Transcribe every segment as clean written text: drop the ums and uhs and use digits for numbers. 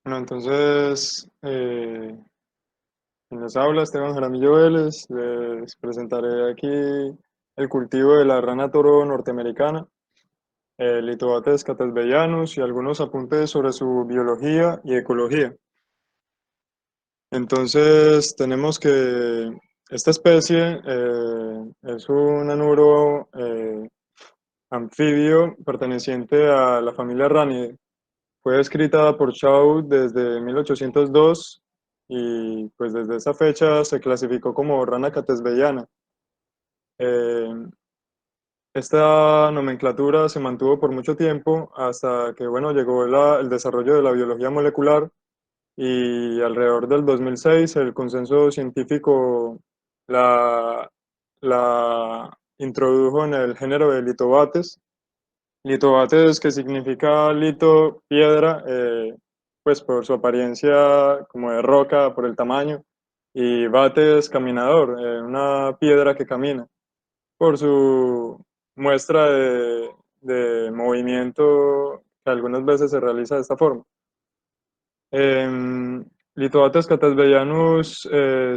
Bueno, entonces, en les habla Esteban Jaramillo Vélez, les presentaré aquí el cultivo de la rana toro norteamericana, Litobates catasveyanus y algunos apuntes sobre su biología y ecología. Entonces, tenemos que esta especie es un anuro anfibio perteneciente a la familia Ranidae. Fue escrita por Shaw desde 1802 y pues desde esa fecha se clasificó como rana catesbeyana. Eh, Esta nomenclatura se mantuvo por mucho tiempo hasta que bueno, llegó el desarrollo de la biología molecular y alrededor del 2006 el consenso científico la, la introdujo en el género de Litobates. Litobates, que significa lito, piedra, pues por su apariencia como de roca, por el tamaño, y bates, caminador, una piedra que camina, por su muestra de movimiento que algunas veces se realiza de esta forma. Litobates catasveyanus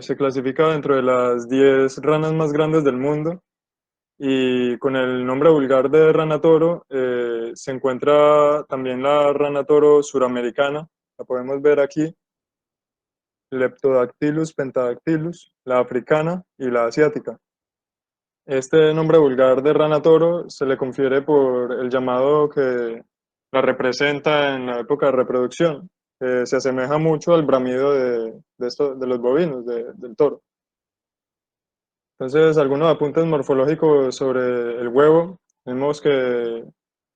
se clasifica dentro de las 10 ranas más grandes del mundo y con el nombre vulgar de rana toro se encuentra también la rana toro suramericana, la podemos ver aquí, Leptodactylus pentadactylus, la africana y la asiática. Este nombre vulgar de rana toro se le confiere por el llamado que la representa en la época de reproducción, que se asemeja mucho al bramido de los bovinos, del toro. Entonces, algunos apuntes morfológicos sobre el huevo. Vemos que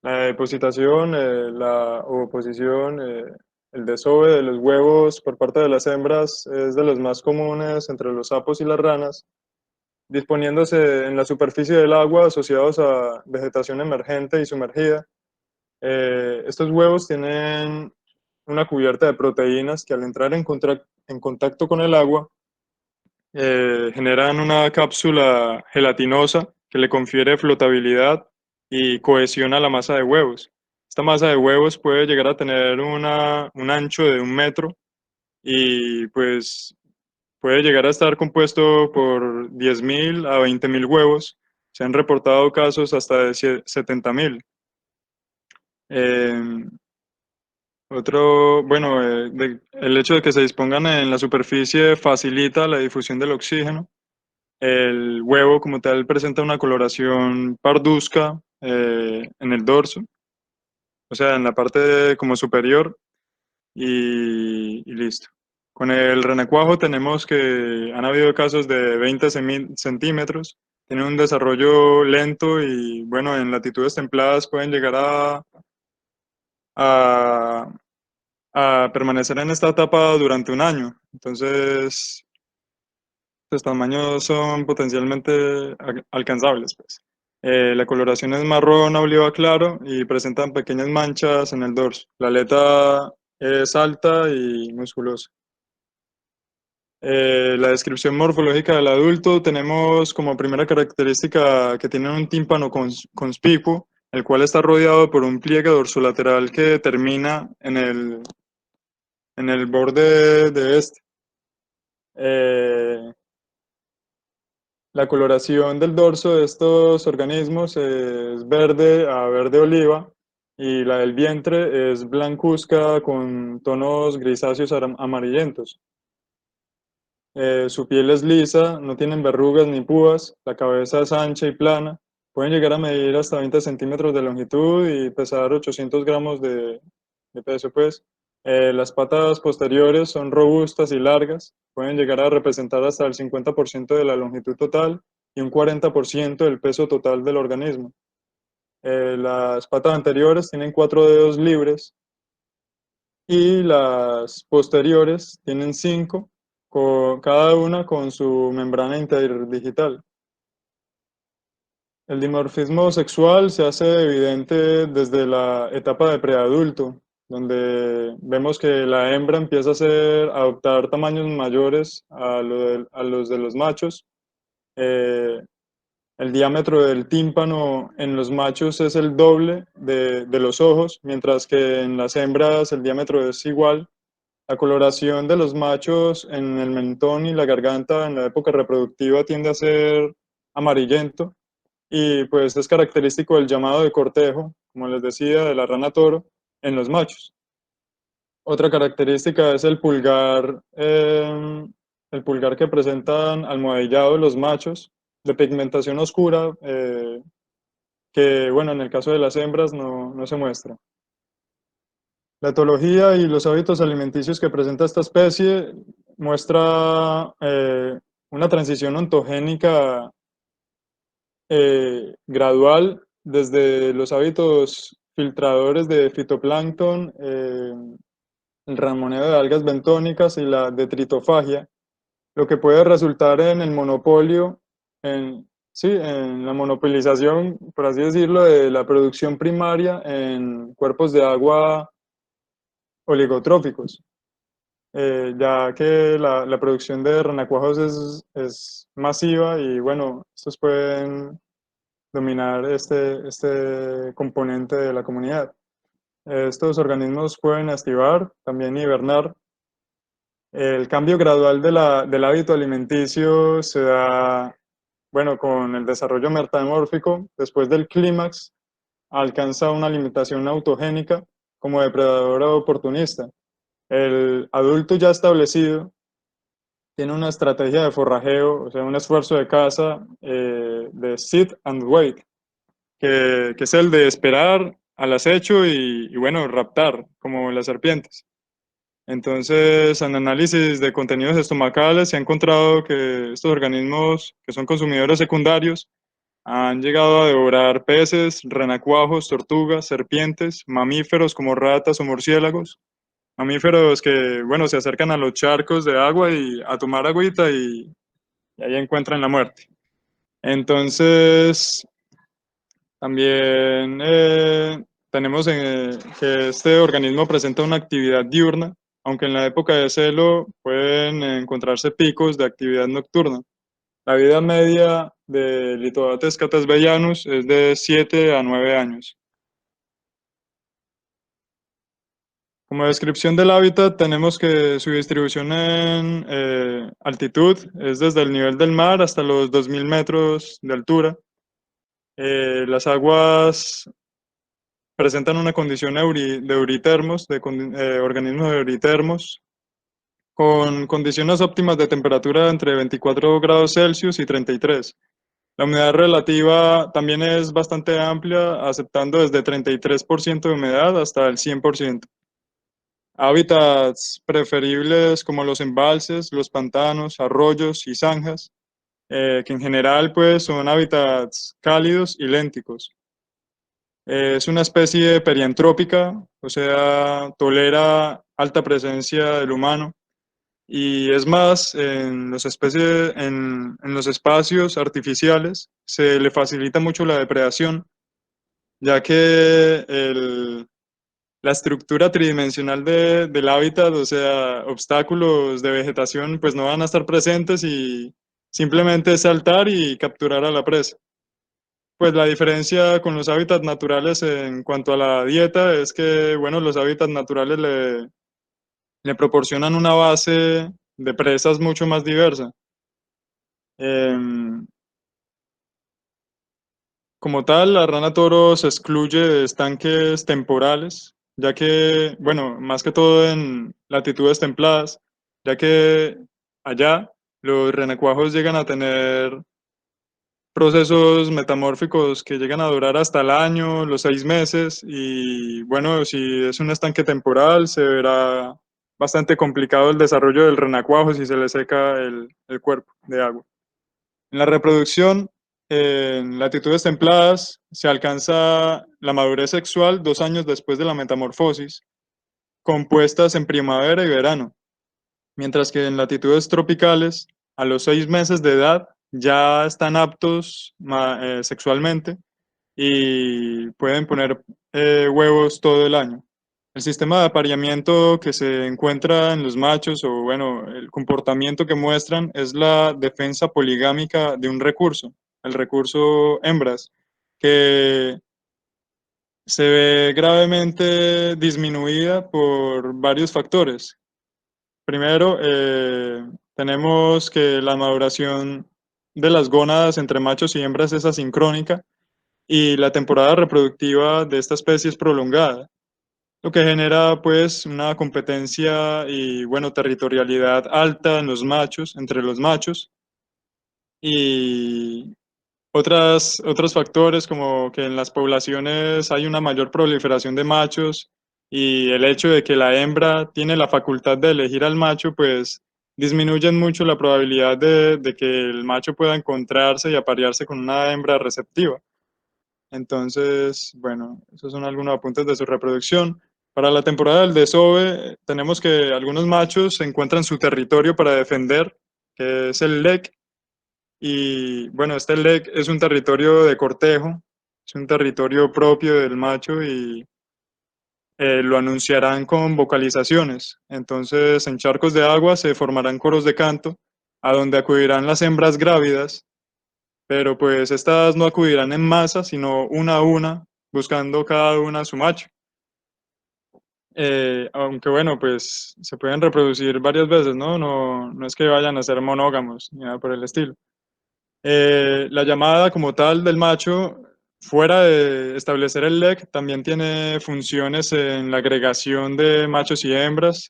la depositación, la ovoposición, el desove de los huevos por parte de las hembras es de los más comunes entre los sapos y las ranas, disponiéndose en la superficie del agua asociados a vegetación emergente y sumergida. Estos huevos tienen una cubierta de proteínas que al entrar en contacto con el agua generan una cápsula gelatinosa que le confiere flotabilidad y cohesiona la masa de huevos. Esta masa de huevos puede llegar a tener un ancho de 1 metro y pues puede llegar a estar compuesto por 10.000 a 20.000 huevos. Se han reportado casos hasta de 70.000. Eh, bueno, el hecho de que se dispongan en la superficie facilita la difusión del oxígeno. El huevo como tal presenta una coloración parduzca en el dorso, o sea, en la parte como superior y listo. Con el renacuajo tenemos que han habido casos de 20 centímetros, tienen un desarrollo lento y bueno, en latitudes templadas pueden llegar a, a permanecer en esta etapa durante 1 año. Entonces, los tamaños son potencialmente alcanzables, pues. La coloración es marrón a oliva claro y presentan pequeñas manchas en el dorso. La aleta es alta y musculosa. La descripción morfológica del adulto tenemos como primera característica que tiene un tímpano conspicuo, el cual está rodeado por un pliegue dorsolateral que termina en el borde de este. Eh, La coloración del dorso de estos organismos es verde a verde oliva y la del vientre es blancuzca con tonos grisáceos amarillentos. Su piel es lisa, no tienen verrugas ni púas, la cabeza es ancha y plana, pueden llegar a medir hasta 20 centímetros de longitud y pesar 800 gramos de peso, pues. Las patas posteriores son robustas y largas, pueden llegar a representar hasta el 50% de la longitud total y un 40% del peso total del organismo. Las patas anteriores tienen 4 dedos libres y las posteriores tienen 5, cada una con su membrana interdigital. El dimorfismo sexual se hace evidente desde la etapa de preadulto, donde vemos que la hembra empieza a adoptar tamaños mayores a los de los machos. Eh, el diámetro del tímpano en los machos es el doble de los ojos, mientras que en las hembras el diámetro es igual. La coloración de los machos en el mentón y la garganta en la época reproductiva tiende a ser amarillento y pues es característico del llamado de cortejo, como les decía, de la rana toro en los machos. Otra característica es el pulgar que presentan almohadillado los machos, de pigmentación oscura, que bueno, en el caso de las hembras no se muestra. La etología y los hábitos alimenticios que presenta esta especie muestra una transición ontogénica gradual desde los hábitos filtradores de fitoplancton, el ramoneo de algas bentónicas y la detritofagia, lo que puede resultar en el monopolio, sí, en la monopolización, por así decirlo, de la producción primaria en cuerpos de agua oligotróficos, ya que la producción de renacuajos es masiva y bueno, estos pueden dominar este componente de la comunidad. Estos organismos pueden estivar, también hibernar. El cambio gradual del hábito alimenticio se da, bueno, con el desarrollo metamórfico. Después del clímax, alcanza una limitación autogénica como depredador oportunista. El adulto ya establecido tiene una estrategia de forrajeo, o sea, un esfuerzo de caza de sit and wait, que es el de esperar al acecho y, bueno, raptar, como las serpientes. Entonces, en análisis de contenidos estomacales se ha encontrado que estos organismos, que son consumidores secundarios, han llegado a devorar peces, renacuajos, tortugas, serpientes, mamíferos como ratas o murciélagos, mamíferos que, bueno, se acercan a los charcos de agua y a tomar agüita y ahí encuentran la muerte. Entonces, también tenemos que este organismo presenta una actividad diurna, aunque en la época de celo pueden encontrarse picos de actividad nocturna. La vida media de Lithobates catasveyanus es de 7 a 9 años. Como descripción del hábitat, tenemos que su distribución en altitud es desde el nivel del mar hasta los 2000 metros de altura. Las aguas presentan una condición de euritermos, organismos euritermos, con condiciones óptimas de temperatura entre 24 grados Celsius y 33. La humedad relativa también es bastante amplia, aceptando desde 33% de humedad hasta el 100%. Hábitats preferibles como los embalses, los pantanos, arroyos y zanjas, que en general pues, son hábitats cálidos y lénticos. Es una especie periantrópica, o sea, tolera alta presencia del humano y es más, en los espacios artificiales se le facilita mucho la depredación, ya que la estructura tridimensional del hábitat, o sea, obstáculos de vegetación, pues no van a estar presentes y simplemente es saltar y capturar a la presa. Pues la diferencia con los hábitats naturales en cuanto a la dieta es que, bueno, los hábitats naturales le proporcionan una base de presas mucho más diversa. Em, Como tal, la rana toro se excluye de estanques temporales, ya que, bueno, más que todo en latitudes templadas, ya que allá los renacuajos llegan a tener procesos metamórficos que llegan a durar hasta el año, los 6 meses, y bueno, si es un estanque temporal, se verá bastante complicado el desarrollo del renacuajo si se le seca el cuerpo de agua. En la reproducción, en latitudes templadas, se alcanza la madurez sexual 2 años después de la metamorfosis, compuestas en primavera y verano, mientras que en latitudes tropicales, a los 6 meses de edad, ya están aptos sexualmente y pueden poner huevos todo el año. El sistema de apareamiento que se encuentra en los machos, o bueno, el comportamiento que muestran es la defensa poligámica de un recurso, el recurso hembras, que se ve gravemente disminuida por varios factores. Primero, tenemos que la maduración de las gónadas entre machos y hembras es asincrónica y la temporada reproductiva de esta especie es prolongada, lo que genera pues una competencia y bueno, territorialidad alta en los machos, entre los machos y otros factores como que en las poblaciones hay una mayor proliferación de machos y el hecho de que la hembra tiene la facultad de elegir al macho, pues disminuyen mucho la probabilidad de que el macho pueda encontrarse y aparearse con una hembra receptiva. Entonces, bueno, esos son algunos apuntes de su reproducción. Para la temporada del desove, tenemos que algunos machos encuentran su territorio para defender, que es el lek, y bueno, este lek es un territorio de cortejo, es un territorio propio del macho y lo anunciarán con vocalizaciones. Entonces, en charcos de agua se formarán coros de canto, a donde acudirán las hembras grávidas, pero pues estas no acudirán en masa, sino una a una, buscando cada una a su macho. Aunque bueno, pues se pueden reproducir varias veces, ¿no? No es que vayan a ser monógamos, ni nada por el estilo. La llamada como tal del macho, fuera de establecer el lek, también tiene funciones en la agregación de machos y hembras,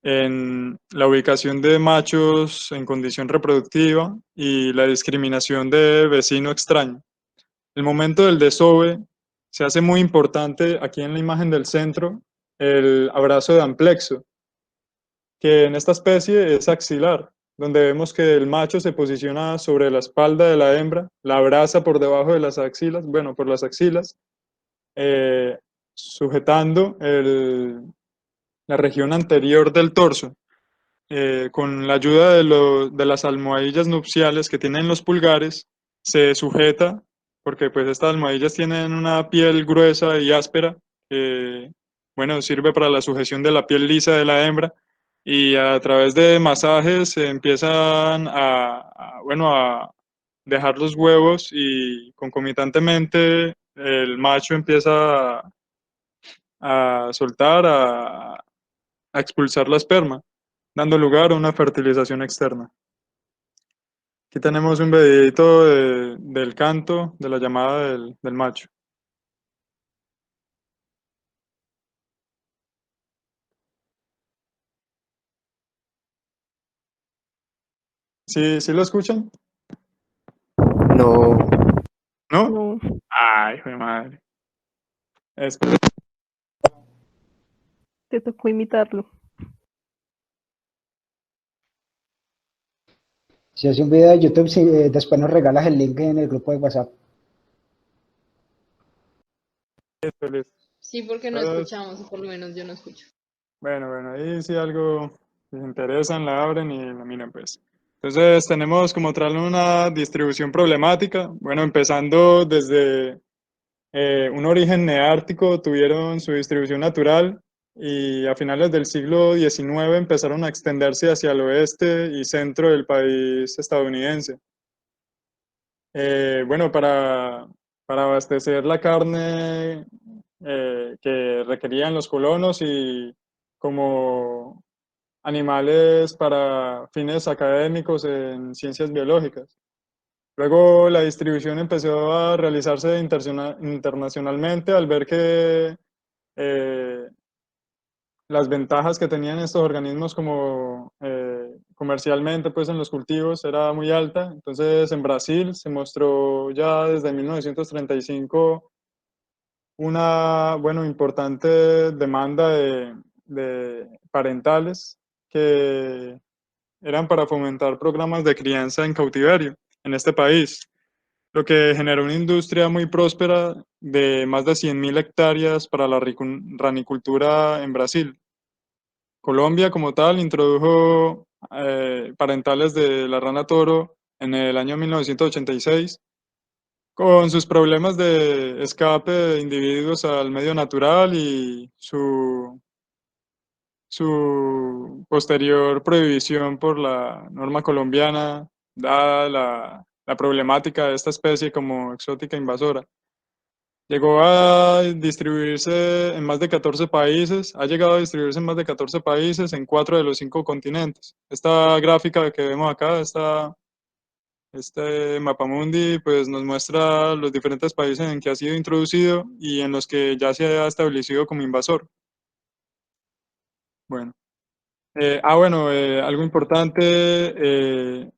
en la ubicación de machos en condición reproductiva y la discriminación de vecino extraño. El momento del desove se hace muy importante aquí en la imagen del centro, el abrazo de amplexo, que en esta especie es axilar, donde vemos que el macho se posiciona sobre la espalda de la hembra, la abraza por debajo de las axilas, bueno, por las axilas, eh, sujetando la región anterior del torso, con la ayuda de las almohadillas nupciales que tienen los pulgares, se sujeta, porque pues estas almohadillas tienen una piel gruesa y áspera, que bueno, sirve para la sujeción de la piel lisa de la hembra, y a través de masajes se empiezan bueno, a dejar los huevos y concomitantemente el macho empieza soltar, a expulsar la esperma, dando lugar a una fertilización externa. Aquí tenemos un videito del canto, de la llamada del macho. ¿Sí, sí lo escuchan? No, ¿No? No, Ay, hijo de madre. Es, te tocó imitarlo. si hace un video de YouTube, si, después nos regalas el link en el grupo de WhatsApp. feliz. Sí, porque no Entonces, escuchamos, o por lo menos yo no escucho. bueno, ahí si algo les interesan, la abren y la miran, pues. Entonces, tenemos como tal una distribución problemática. Bueno, empezando desde un origen neártico, tuvieron su distribución natural y a finales del siglo XIX empezaron a extenderse hacia el oeste y centro del país estadounidense. Bueno, para abastecer la carne que requerían los colonos y como animales para fines académicos en ciencias biológicas. Luego la distribución empezó a realizarse internacionalmente al ver que eh, las ventajas que tenían estos organismos como comercialmente pues en los cultivos era muy alta. Entonces en Brasil se mostró ya desde 1935 una, bueno, importante demanda de parentales que eran para fomentar programas de crianza en cautiverio en este país, lo que generó una industria muy próspera de más de 100.000 hectáreas para la ranicultura en Brasil. Colombia, como tal, introdujo parentales de la rana toro en el año 1986, con sus problemas de escape de individuos al medio natural y su posterior prohibición por la norma colombiana, dada la problemática de esta especie como exótica invasora. Llegó a distribuirse en más de 14 países, ha llegado a distribuirse en más de 14 países en 4 de los 5 continentes. Esta gráfica que vemos acá, este mapamundi, pues nos muestra los diferentes países en que ha sido introducido y en los que ya se ha establecido como invasor. Bueno, algo importante,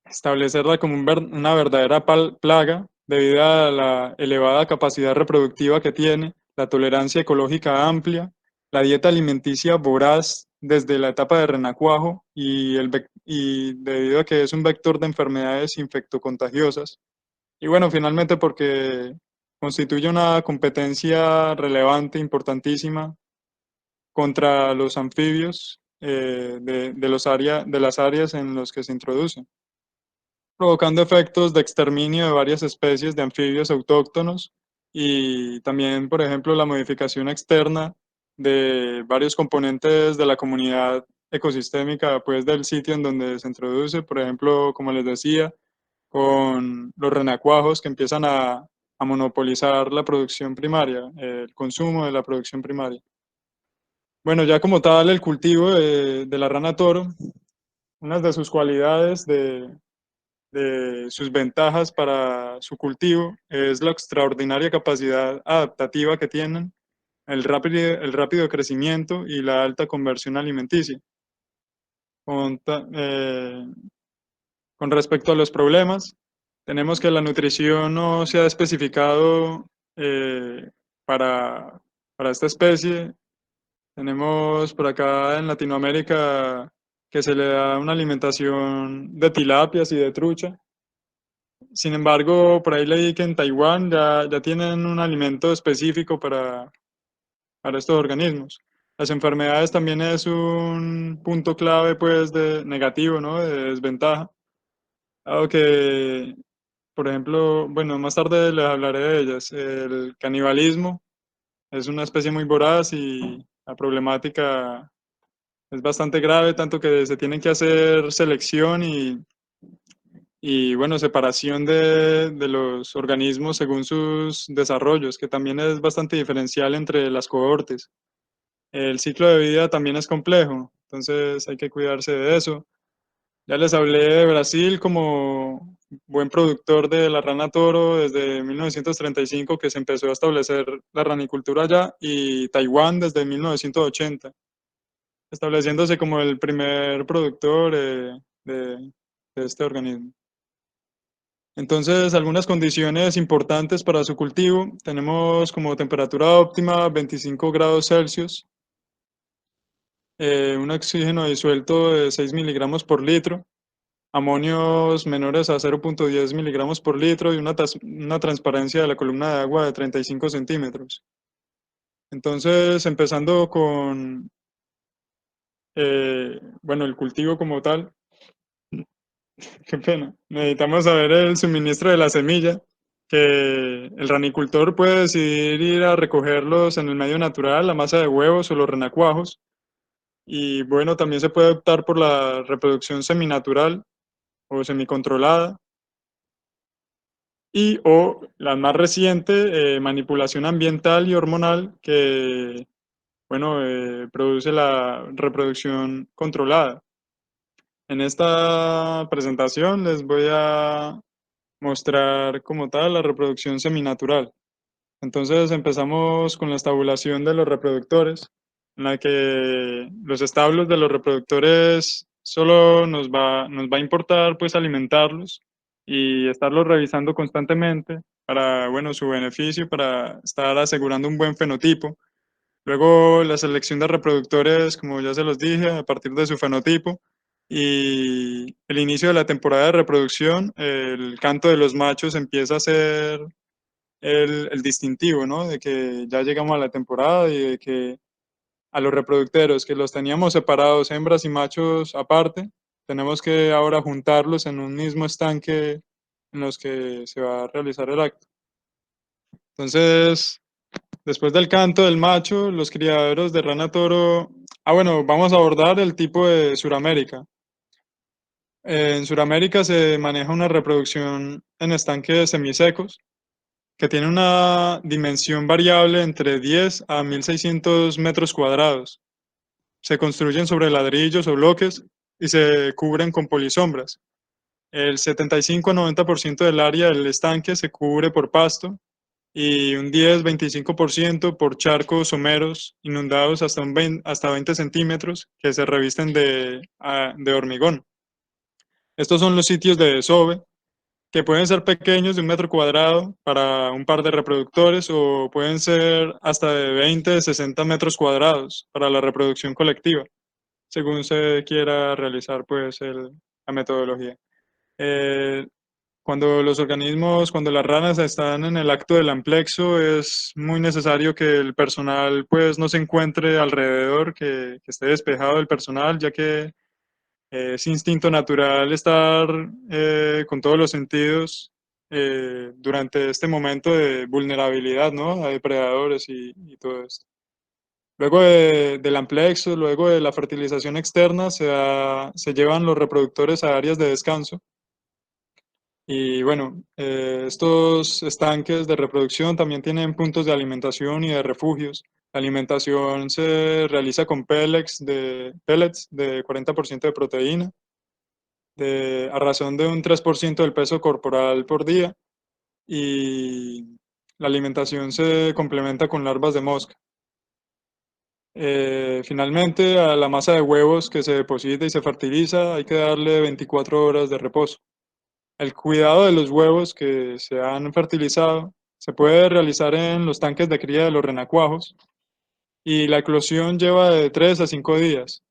establecerla como una verdadera plaga debido a la elevada capacidad reproductiva que tiene, la tolerancia ecológica amplia, la dieta alimenticia voraz desde la etapa de renacuajo y debido a que es un vector de enfermedades infectocontagiosas. Y bueno, finalmente porque constituye una competencia relevante, importantísima, contra los anfibios de las áreas en las que se introducen, provocando efectos de exterminio de varias especies de anfibios autóctonos y también, por ejemplo, la modificación externa de varios componentes de la comunidad ecosistémica pues, del sitio en donde se introduce, por ejemplo, como les decía, con los renacuajos que empiezan a monopolizar la producción primaria, el consumo de la producción primaria. Bueno, ya como tal, el cultivo de la rana toro, una de sus cualidades, de sus ventajas para su cultivo, es la extraordinaria capacidad adaptativa que tienen, el rápido crecimiento y la alta conversión alimenticia. Con, con respecto a los problemas, tenemos que la nutrición no se ha especificado eh, para, para esta especie. Tenemos por acá en Latinoamérica que se le da una alimentación de tilapias y de trucha. Sin embargo, por ahí leí que en Taiwán ya tienen un alimento específico para estos organismos. Las enfermedades también es un punto clave, pues, de negativo, ¿no? De desventaja. Dado que, por ejemplo, bueno, más tarde les hablaré de ellas. El canibalismo es una especie muy voraz y la problemática es bastante grave, tanto que se tienen que hacer selección y bueno, separación de los organismos según sus desarrollos, que también es bastante diferencial entre las cohortes. El ciclo de vida también es complejo, entonces hay que cuidarse de eso. Ya les hablé de Brasil como buen productor de la rana toro desde 1935 que se empezó a establecer la ranicultura allá y Taiwán desde 1980, estableciéndose como el primer productor de este organismo. Entonces, algunas condiciones importantes para su cultivo. Tenemos como temperatura óptima 25 grados Celsius, un oxígeno disuelto de 6 miligramos por litro, amonios menores a 0,10 miligramos por litro y una transparencia de la columna de agua de 35 centímetros. Entonces, empezando con, bueno, el cultivo como tal, qué pena. Necesitamos saber el suministro de la semilla, que el ranicultor puede decidir ir a recogerlos en el medio natural, la masa de huevos o los renacuajos. Y bueno, también se puede optar por la reproducción seminatural o semicontrolada. Y o la más reciente, manipulación ambiental y hormonal, que bueno, produce la reproducción controlada. En esta presentación les voy a mostrar como tal la reproducción seminatural. Entonces empezamos con la estabulación de los reproductores, en la que los establos de los reproductores solo nos va a importar pues alimentarlos y estarlos revisando constantemente para, bueno, su beneficio, para estar asegurando un buen fenotipo. Luego la selección de reproductores, como ya se los dije, a partir de su fenotipo. Y el inicio de la temporada de reproducción, el canto de los machos empieza a ser el distintivo, ¿no? De que ya llegamos a la temporada y de que a los reproductores que los teníamos separados, hembras y machos aparte, tenemos que ahora juntarlos en un mismo estanque en los que se va a realizar el acto. Entonces, después del canto del macho, los criaderos de rana toro. Bueno, vamos a abordar el tipo de Suramérica. En Suramérica se maneja una reproducción en estanques semisecos, que tiene una dimensión variable entre 10 a 1600 metros cuadrados. Se construyen sobre ladrillos o bloques y se cubren con polisombras. El 75-90% del área del estanque se cubre por pasto y un 10-25% por charcos someros inundados hasta 20 centímetros que se revisten de hormigón. Estos son los sitios de desove, que pueden ser pequeños de 1 metro cuadrado para un par de reproductores o pueden ser hasta de 20-60 metros cuadrados para la reproducción colectiva, según se quiera realizar pues la metodología. Eh, cuando las ranas están en el acto del amplexo, es muy necesario que el personal pues no se encuentre alrededor, que esté despejado del personal, ya que es instinto natural estar con todos los sentidos durante este momento de vulnerabilidad, ¿no? A depredadores y todo esto. Luego del amplexo, luego de la fertilización externa, se llevan los reproductores a áreas de descanso. Y bueno, estos estanques de reproducción también tienen puntos de alimentación y de refugios. La alimentación se realiza con pellets de 40% de proteína, a razón de un 3% del peso corporal por día, y la alimentación se complementa con larvas de mosca. Finalmente, a la masa de huevos que se deposita y se fertiliza hay que darle 24 horas de reposo. El cuidado de los huevos que se han fertilizado se puede realizar en los tanques de cría de los renacuajos y la eclosión lleva de 3 a 5 días.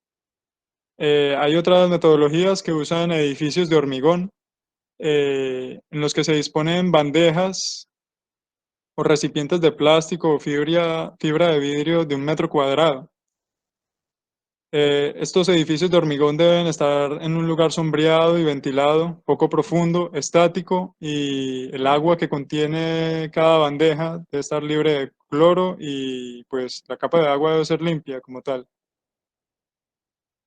Hay otras metodologías que usan edificios de hormigón en los que se disponen bandejas o recipientes de plástico o fibra de vidrio de 1 metro cuadrado. Estos edificios de hormigón deben estar en un lugar sombreado y ventilado, poco profundo, estático, y el agua que contiene cada bandeja debe estar libre de cloro y pues la capa de agua debe ser limpia como tal.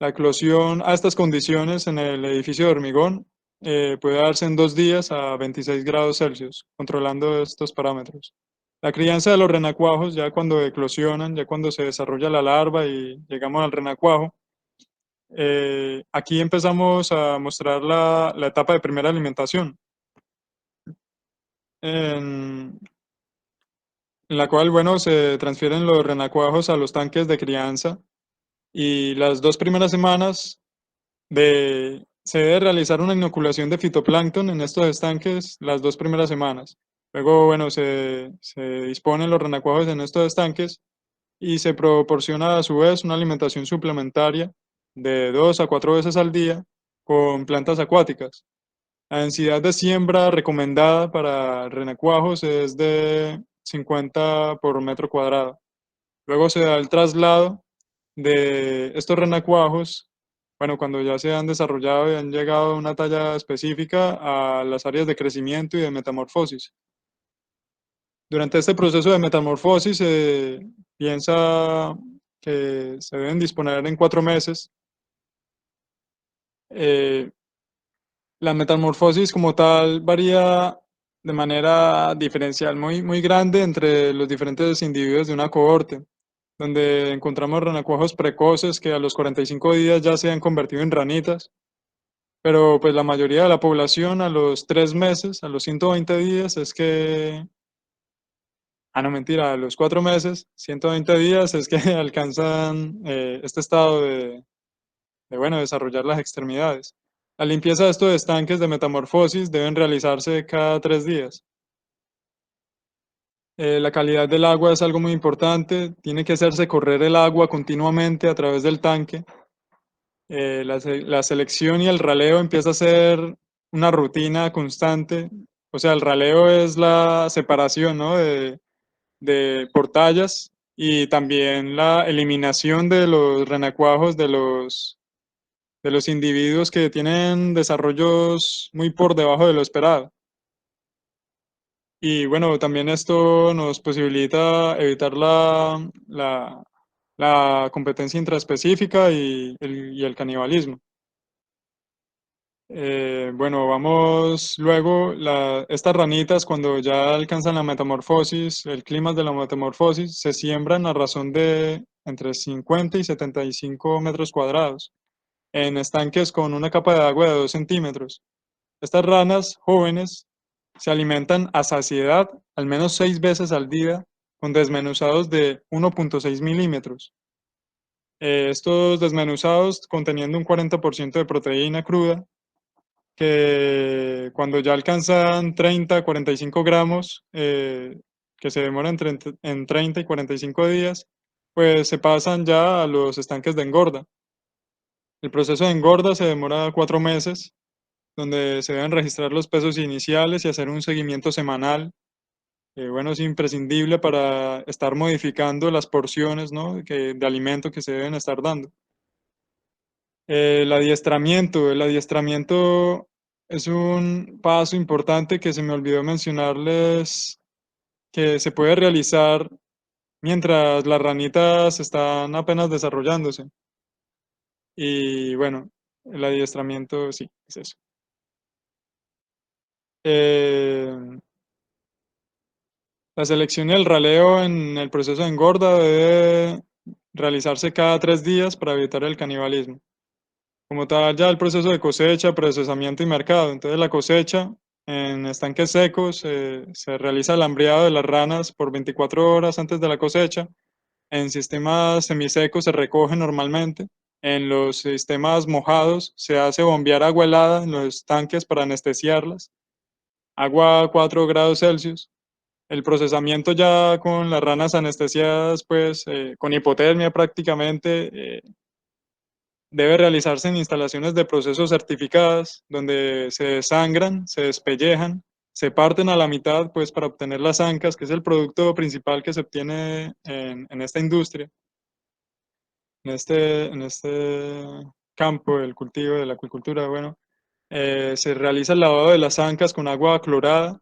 La eclosión a estas condiciones en el edificio de hormigón puede darse en 2 días a 26 grados Celsius, controlando estos parámetros. La crianza de los renacuajos, ya cuando eclosionan, ya cuando se desarrolla la larva y llegamos al renacuajo, aquí empezamos a mostrar la etapa de primera alimentación, en, en la cual, bueno, se transfieren los renacuajos a los tanques de crianza y las 2 primeras semanas se debe realizar una inoculación de fitoplancton en estos estanques las 2 primeras semanas. Luego, bueno, se disponen los renacuajos en estos estanques y se proporciona a su vez una alimentación suplementaria de 2 a 4 veces al día con plantas acuáticas. La densidad de siembra recomendada para renacuajos es de 50 por metro cuadrado. Luego se da el traslado de estos renacuajos, bueno, cuando ya se han desarrollado y han llegado a una talla específica, a las áreas de crecimiento y de metamorfosis. Durante este proceso de metamorfosis se piensa que se deben disponer en 4 meses. La metamorfosis como tal varía de manera diferencial muy grande entre los diferentes individuos de una cohorte, donde encontramos renacuajos precoces que a los 45 días ya se han convertido en ranitas, pero pues la mayoría de la población a los 3 meses, a los 120 días es que, no mentira, a los 4 meses, 120 días es que alcanzan este estado bueno, desarrollar las extremidades. La limpieza de estos estanques de metamorfosis deben realizarse cada 3 días. La calidad del agua es algo muy importante, tiene que hacerse correr el agua continuamente a través del tanque. La selección y el raleo empieza a ser una rutina constante. O sea, el raleo es la separación, ¿no? por tallas y también la eliminación de los renacuajos de los individuos que tienen desarrollos muy por debajo de lo esperado. Y bueno, también esto nos posibilita evitar la competencia intraespecífica y el canibalismo. Bueno, vamos luego, estas ranitas cuando ya alcanzan la metamorfosis, el clima de la metamorfosis, se siembran a razón de entre 50 y 75 metros cuadrados, en estanques con una capa de agua de 2 centímetros. Estas ranas jóvenes se alimentan a saciedad al menos 6 veces al día con desmenuzados de 1,6 milímetros. Estos desmenuzados conteniendo un 40% de proteína cruda, que cuando ya alcanzan 30, 45 gramos, que se demoran en 30 y 45 días, pues se pasan ya a los estanques de engorda. El proceso de engorda se demora 4 meses, donde se deben registrar los pesos iniciales y hacer un seguimiento semanal. Bueno, es imprescindible para estar modificando las porciones, ¿no?, de alimento que se deben estar dando. El adiestramiento es un paso importante que se me olvidó mencionarles, que se puede realizar mientras las ranitas están apenas desarrollándose. Y bueno, el adiestramiento sí, es eso. Eh, la selección y el raleo en el proceso de engorda debe realizarse cada 3 días para evitar el canibalismo. Como tal, ya el proceso de cosecha, procesamiento y mercado. Entonces, la cosecha en estanques secos, se realiza el hambreado de las ranas por 24 horas antes de la cosecha. En sistemas semisecos se recoge normalmente. En los sistemas mojados se hace bombear agua helada en los tanques para anestesiarlas. Agua a 4 grados Celsius. El procesamiento ya con las ranas anestesiadas, pues con hipotermia prácticamente, debe realizarse en instalaciones de procesos certificadas, donde se desangran, se despellejan, se parten a la mitad, pues para obtener las ancas, que es el producto principal que se obtiene en esta industria, en este campo del cultivo, de la acuicultura. Bueno, se realiza el lavado de las ancas con agua clorada,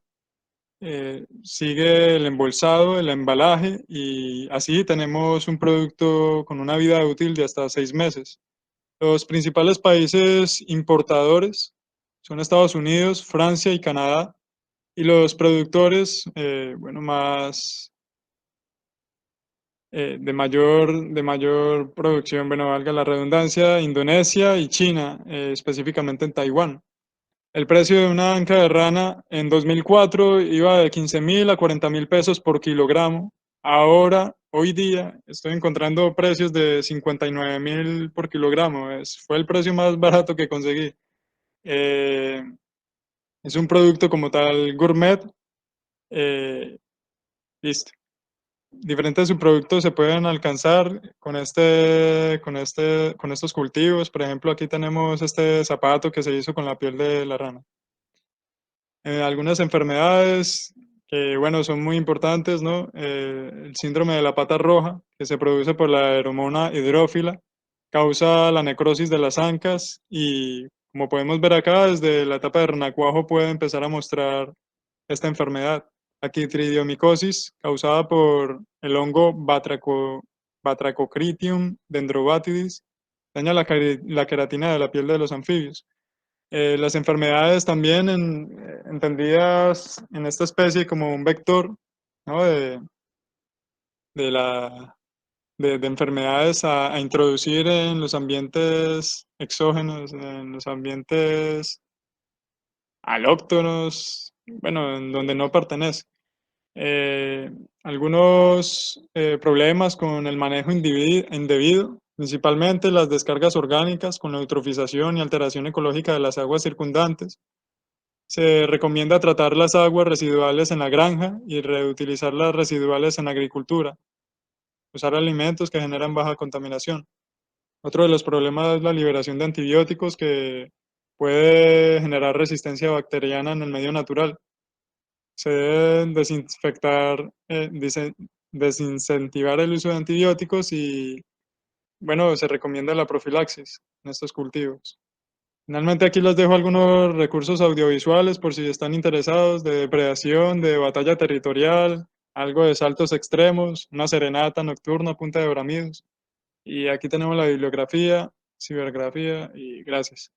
sigue el embolsado, el embalaje, y así tenemos un producto con una vida útil de hasta 6 meses. Los principales países importadores son Estados Unidos, Francia y Canadá, y los productores, bueno, de mayor producción, bueno, valga la redundancia, Indonesia y China, específicamente en Taiwán. El precio de una anca de rana en 2004 iba de 15.000 a 40.000 pesos por kilogramo. Ahora, hoy día, estoy encontrando precios de 59.000 por kilogramo. Fue el precio más barato que conseguí. Eh, es un producto como tal gourmet. eh, Listo. Diferentes subproductos se pueden alcanzar con estos cultivos. Por ejemplo, aquí tenemos este zapato que se hizo con la piel de la rana. Algunas enfermedades que, bueno, son muy importantes, ¿no? El síndrome de la pata roja, que se produce por la hormona hidrófila, causa la necrosis de las ancas y, como podemos ver acá, desde la etapa de renacuajo puede empezar a mostrar esta enfermedad. La quitridiomicosis, causada por el hongo Batrachocritium dendrobatidis, daña la queratina de la piel de los anfibios. Las enfermedades también entendidas en esta especie como un vector, ¿no?, de, la, de enfermedades a introducir en los ambientes exógenos, en los ambientes alóctonos, bueno, en donde no pertenece. Algunos problemas con el manejo indebido, principalmente las descargas orgánicas con la eutrofización y alteración ecológica de las aguas circundantes. Se recomienda tratar las aguas residuales en la granja y reutilizar las residuales en agricultura. Usar alimentos que generan baja contaminación. Otro de los problemas es la liberación de antibióticos, que puede generar resistencia bacteriana en el medio natural. Se deben desincentivar el uso de antibióticos y, bueno, se recomienda la profilaxis en estos cultivos. Finalmente, aquí les dejo algunos recursos audiovisuales por si están interesados, de depredación, de batalla territorial, algo de saltos extremos, una serenata nocturna a punta de bramidos. Y aquí tenemos la bibliografía, cibergrafía, y gracias.